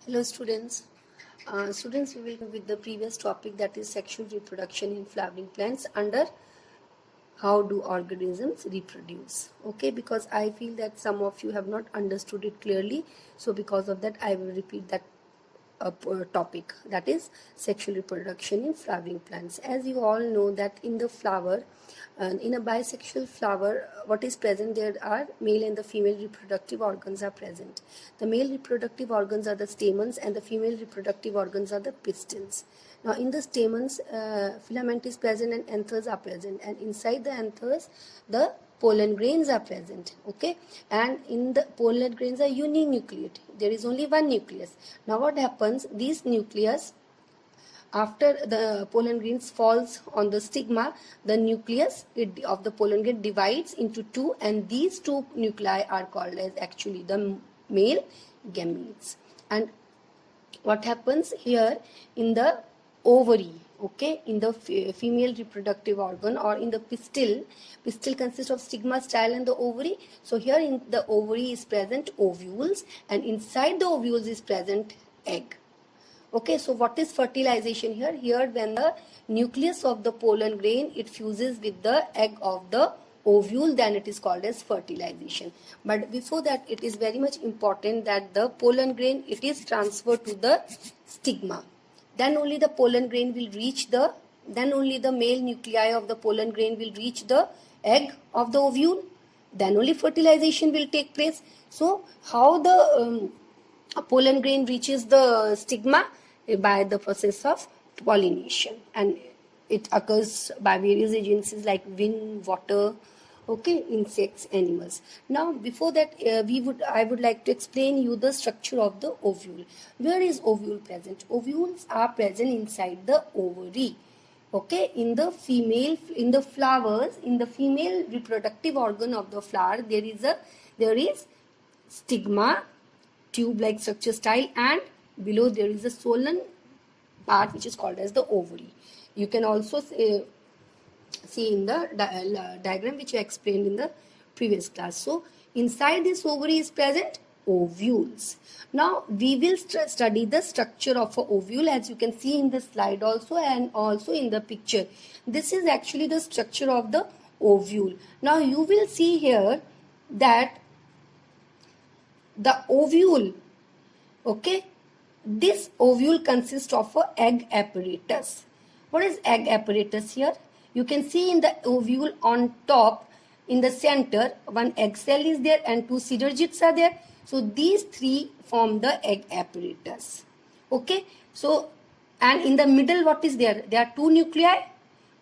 Hello students. Students, we will go with the previous topic, that is sexual reproduction in flowering plants under how do organisms reproduce. Okay, because I feel that some of you have not understood it clearly, so because of that I will repeat that topic, that is sexual reproduction in flowering plants. As you all know that in the flower, in a bisexual flower, what is present, there are male and the female reproductive organs are present. The male reproductive organs are the stamens and the female reproductive organs are the pistils. Now in the stamens, filament is present and anthers are present, and inside the anthers the pollen grains are present. Okay, and in the pollen grains are uninucleate, there is only one nucleus. Now what happens, these nucleus, after the pollen grains falls on the stigma, the nucleus of the pollen grain divides into two, and these two nuclei are called as actually the male gametes. And what happens here in the ovary, okay, in the female reproductive organ or in the pistil consists of stigma, style and the ovary. So here in the ovary is present ovules, and inside the ovules is present egg. Okay, so what is fertilization here? Here when the nucleus of the pollen grain, it fuses with the egg of the ovule, then it is called as fertilization. But before that, it is very much important that the pollen grain, it is transferred to the stigma. Then only the pollen grain will reach the, then only the male nuclei of the pollen grain will reach the egg of the ovule. Then only fertilization will take place. So how the pollen grain reaches the stigma? By the process of pollination, and it occurs by various agencies like wind, water, okay, insects, animals. Now before that, I would like to explain you the structure of the ovule. Where is ovule present? Ovules are present inside the ovary. Okay, in the female, in the flowers, in the female reproductive organ of the flower, there is stigma, tube-like structure style, and below there is a swollen part which is called as the ovary. You can also see in the diagram which I explained in the previous class. So inside this ovary is present ovules. Now we will study the structure of an ovule, as you can see in the slide also and also in the picture. This is actually the structure of the ovule. Now you will see here that the ovule, okay, this ovule consists of an egg apparatus. What is egg apparatus here? You can see in the ovule on top, in the center, one egg cell is there and two synergids are there. So these three form the egg apparatus. Okay. So, and in the middle what is there? There are two nuclei,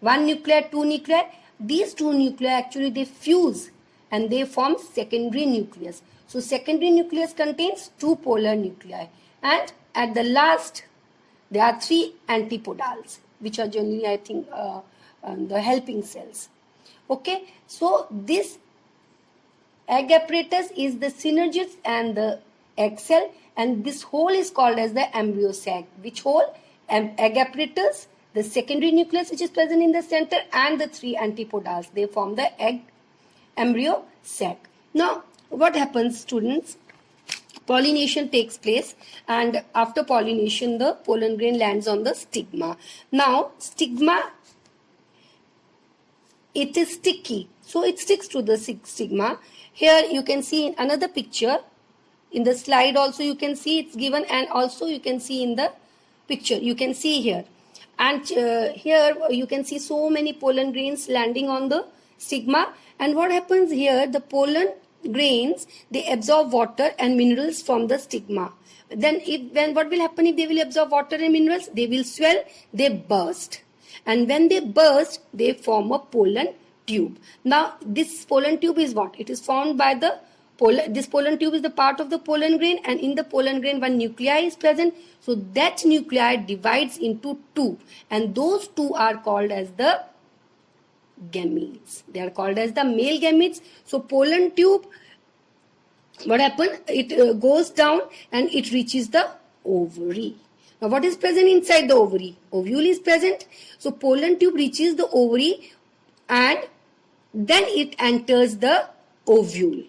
one nuclei, two nuclei. These two nuclei actually they fuse and they form secondary nucleus. So secondary nucleus contains two polar nuclei, and at the last there are three antipodals, which are generally, I think, the helping cells. Okay, so this egg apparatus is the synergids and the egg cell, and this whole is called as the embryo sac. Which whole? Egg apparatus, the secondary nucleus which is present in the center, and the three antipodals, they form the embryo sac. Now what happens, students? Pollination takes place, and after pollination the pollen grain lands on the stigma. Now stigma, it is sticky, so it sticks to the stigma. Here you can see in another picture, in the slide also you can see it's given, and also you can see in the picture, you can see here, and here you can see so many pollen grains landing on the stigma. And what happens here, the pollen grains, they absorb water and minerals from the stigma. Then what will happen if they will absorb water and minerals? They will swell, they burst, and when they burst they form a pollen tube. Now this pollen tube is what? It is formed by the this pollen tube is the part of the pollen grain, and in the pollen grain one nuclei is present. So that nuclei divides into two, and those two are called as the gametes. They are called as the male gametes. So pollen tube, what happens? It goes down and it reaches the ovary. Now what is present inside the ovary? Ovule is present. So pollen tube reaches the ovary and then it enters the ovule.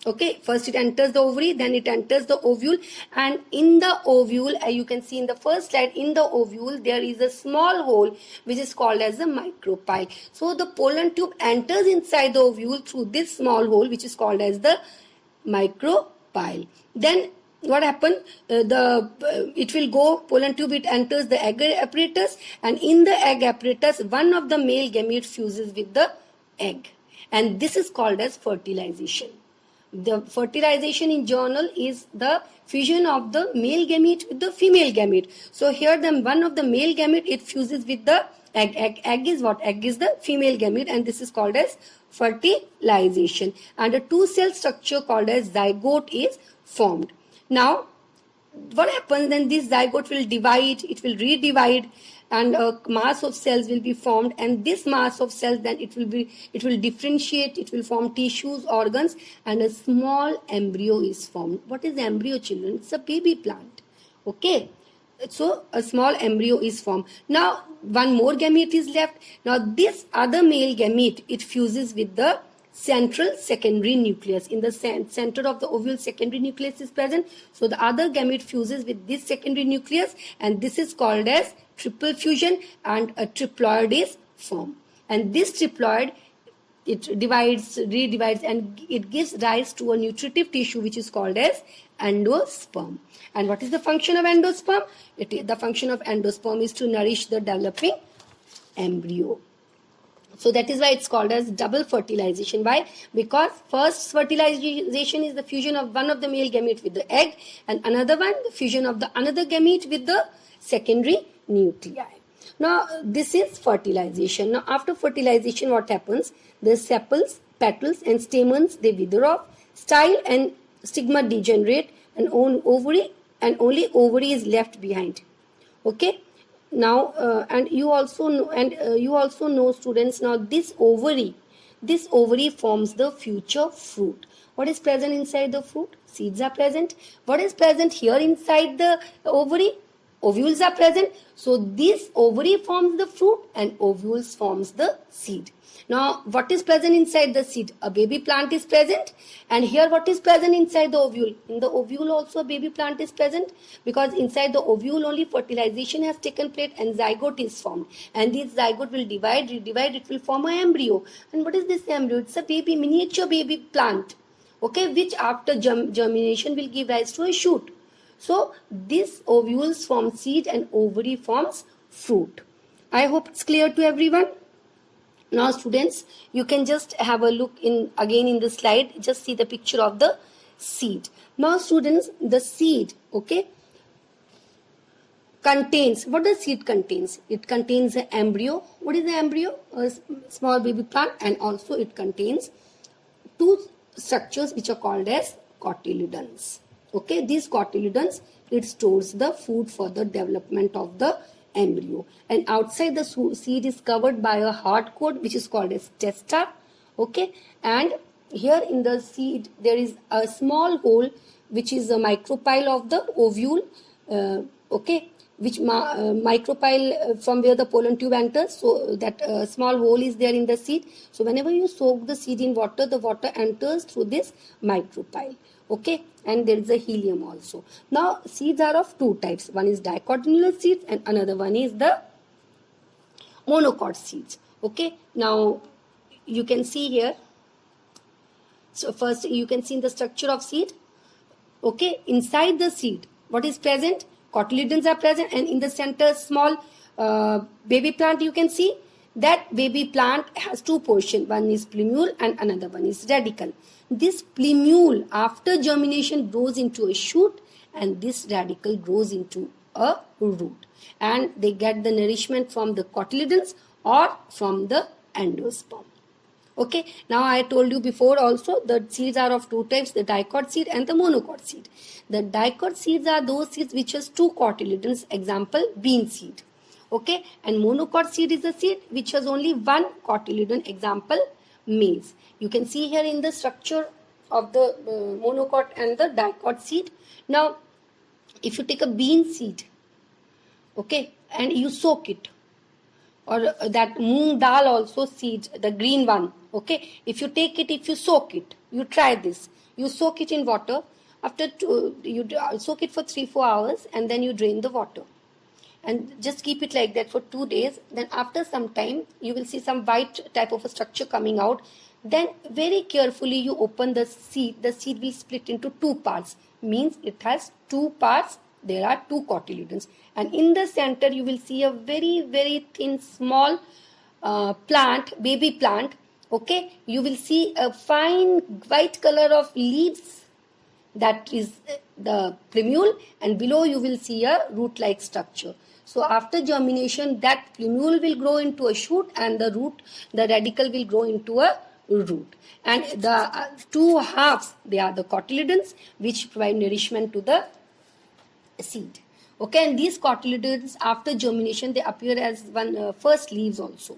Okay, first it enters the ovary, then it enters the ovule, and in the ovule, you can see in the first slide, in the ovule there is a small hole which is called as the micropyle. So the pollen tube enters inside the ovule through this small hole which is called as the micropyle. Then what happened? It will go, pollen tube, it enters the egg apparatus, and in the egg apparatus one of the male gamete fuses with the egg, and this is called as fertilization. The fertilization in journal is the fusion of the male gamete with the female gamete. So here the one of the male gamete, it fuses with the egg. Egg is what? Egg is the female gamete, and this is called as fertilization. And a two-cell structure called as zygote is formed. Now what happens then? This zygote will divide, it will redivide, and a mass of cells will be formed, and this mass of cells then it will differentiate, it will form tissues, organs, and a small embryo is formed. What is embryo, children? It's a baby plant. Okay, so a small embryo is formed. Now one more gamete is left. Now this other male gamete, it fuses with the central secondary nucleus. In the center of the ovule, secondary nucleus is present. So the other gamete fuses with this secondary nucleus, and this is called as triple fusion, and a triploid is formed. And this triploid, it divides, redivides, and it gives rise to a nutritive tissue which is called as endosperm. And what is the function of endosperm? The function of endosperm is to nourish the developing embryo. So that is why it's called as double fertilization. Why? Because first fertilization is the fusion of one of the male gamete with the egg, and another one, the fusion of the another gamete with the secondary nuclei. Now this is fertilization. Now after fertilization, what happens? The sepals, petals and stamens, they wither off, style and stigma degenerate, and only ovary is left behind. Okay. Now and you also know, students, now this ovary forms the future fruit. What is present inside the fruit? Seeds are present. What is present here inside the ovary? Ovules are present. So this ovary forms the fruit and ovules forms the seed. Now what is present inside the seed? A baby plant is present, and here what is present inside the ovule? In the ovule also a baby plant is present, because inside the ovule only fertilization has taken place and zygote is formed, and this zygote will divide, redivide, it will form an embryo. And what is this embryo? It's a baby, miniature baby plant, okay, which after germination will give rise to a shoot. So this ovules form seed and ovary forms fruit. I hope it's clear to everyone. Now students, you can just have a look again in the slide, just see the picture of the seed. Now students, the seed, okay, contains, what the seed contains? It contains an embryo. What is the embryo? A small baby plant, and also it contains two structures which are called as cotyledons. Okay, these cotyledons, it stores the food for the development of the embryo, and outside the seed is covered by a hard coat which is called as testa. Okay, and here in the seed there is a small hole which is a micropyle of the ovule, okay, which micropyle from where the pollen tube enters. So that small hole is there in the seed. So whenever you soak the seed in water, the water enters through this micropyle. Okay, and there is a helium also. Now seeds are of two types. One is dicotyledonous seeds and another one is the monocot seeds. Okay, now you can see here. So first you can see in the structure of seed. Okay, inside the seed, what is present? Cotyledons are present, and in the center small baby plant, you can see that baby plant has two portions. One is plumule and another one is radicle. This plumule after germination grows into a shoot, and this radicle grows into a root, and they get the nourishment from the cotyledons or from the endosperm. Okay, now I told you before also that seeds are of two types, the dicot seed and the monocot seed. The dicot seeds are those seeds which has two cotyledons, example bean seed. Okay, and monocot seed is a seed which has only one cotyledon, example maize. You can see here in the structure of the monocot and the dicot seed. Now if you take a bean seed, okay, and you soak it, or that moong dal also seed, the green one, okay, if you take it, if you soak it, you try this, You soak it in water. You soak it for 3-4 hours, and then you drain the water. And just keep it like that for 2 days. Then after some time, you will see some white type of a structure coming out. Then very carefully you open the seed. The seed will split into two parts. Means it has two parts. There are two cotyledons. And in the center, you will see a very, very thin, small plant, baby plant. Okay, you will see a fine white color of leaves. That is the plumule, and below you will see a root-like structure. So after germination, that plumule will grow into a shoot, and the radicle will grow into a root. And the two halves, they are the cotyledons, which provide nourishment to the seed. Okay, and these cotyledons, after germination, they appear as one first leaves also.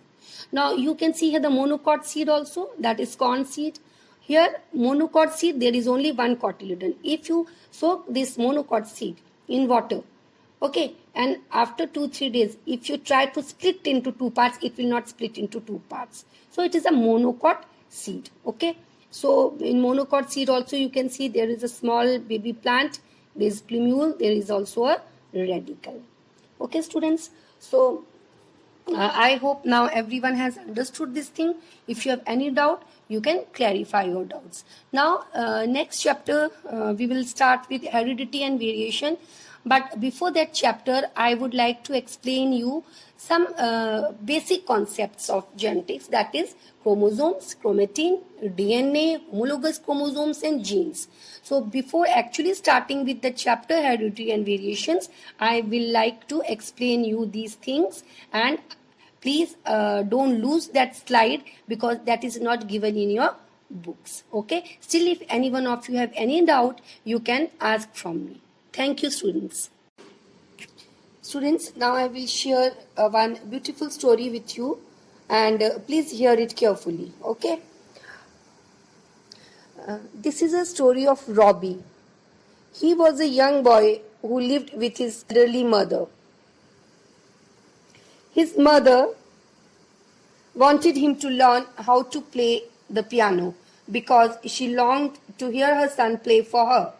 Now you can see here the monocot seed also, that is corn seed. Here monocot seed, there is only one cotyledon. If you soak this monocot seed in water, okay, and after 2-3 days, if you try to split into two parts, it will not split into two parts. So it is a monocot seed. Okay, so in monocot seed also you can see there is a small baby plant, there is plumule, there is also a radicle. Okay students, so I hope now everyone has understood this thing. If you have any doubt, you can clarify your doubts. Now, next chapter, we will start with heredity and variation. But before that chapter, I would like to explain you some basic concepts of genetics, that is chromosomes, chromatin, DNA, homologous chromosomes and genes. So before actually starting with the chapter heredity and variations, I will like to explain you these things, and please don't lose that slide because that is not given in your books. Okay, still if any one of you have any doubt, you can ask from me. Thank you students. Students, now I will share one beautiful story with you, and please hear it carefully. Okay, this is a story of Robbie. He was a young boy who lived with his elderly mother. His mother wanted him to learn how to play the piano because she longed to hear her son play for her.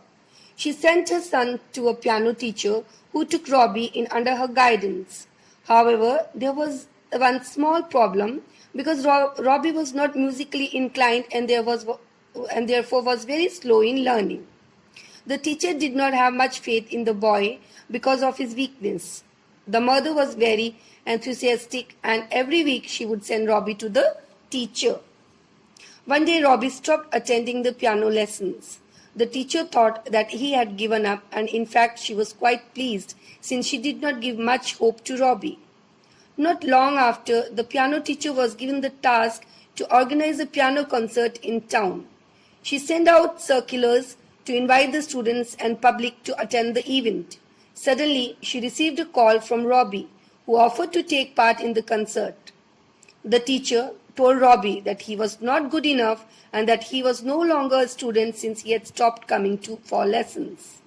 She sent her son to a piano teacher who took Robbie in under her guidance. However, there was one small problem because Robbie was not musically inclined and therefore was very slow in learning. The teacher did not have much faith in the boy because of his weakness. The mother was very enthusiastic, and every week she would send Robbie to the teacher. One day Robbie stopped attending the piano lessons. The teacher thought that he had given up, and in fact she was quite pleased since she did not give much hope to Robbie. Not long after, the piano teacher was given the task to organize a piano concert in town. She sent out circulars to invite the students and public to attend the event. Suddenly, she received a call from Robbie, who offered to take part in the concert. The teacher told Robbie that he was not good enough and that he was no longer a student since he had stopped coming for lessons.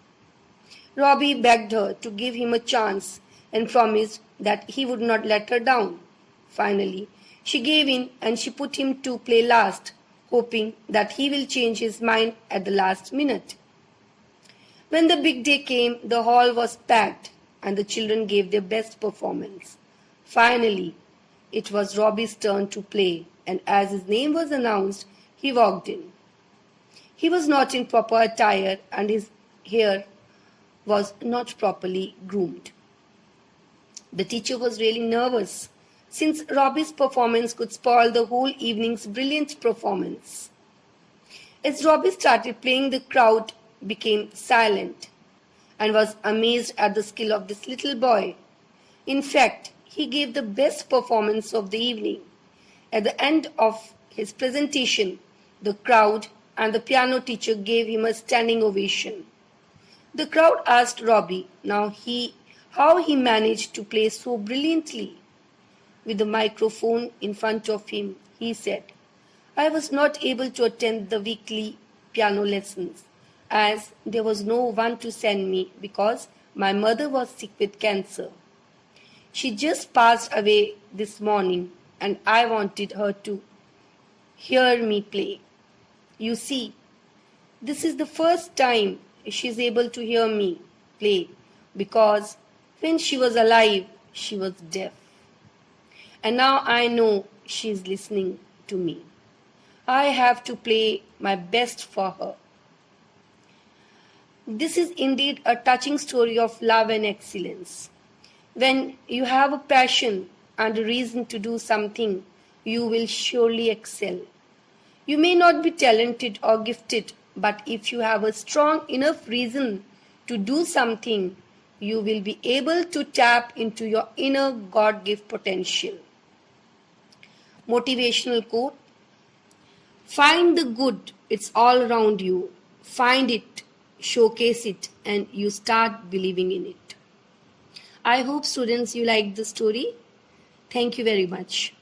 Robbie begged her to give him a chance and promised that he would not let her down. Finally, she gave in and she put him to play last, hoping that he will change his mind at the last minute. When the big day came, the hall was packed and the children gave their best performance. Finally, it was Robbie's turn to play, and as his name was announced, he walked in. He was not in proper attire and his hair was not properly groomed. The teacher was really nervous, since Robbie's performance could spoil the whole evening's brilliant performance. As Robbie started playing, the crowd became silent and was amazed at the skill of this little boy. In fact, he gave the best performance of the evening. At the end of his presentation, the crowd and the piano teacher gave him a standing ovation. The crowd asked Robbie how he managed to play so brilliantly. With the microphone in front of him, he said, "I was not able to attend the weekly piano lessons as there was no one to send me because my mother was sick with cancer. She just passed away this morning and I wanted her to hear me play. You see, This is the first time she's able to hear me play because when she was alive, she was deaf. And now I know she's listening to me. I have to play my best for her. This is indeed a touching story of love and excellence. When you have a passion and a reason to do something, you will surely excel. You may not be talented or gifted, but if you have a strong enough reason to do something, you will be able to tap into your inner God gift potential. Motivational quote: find the good, it's all around you. Find it, showcase it, and you start believing in it. I hope students you liked the story. Thank you very much.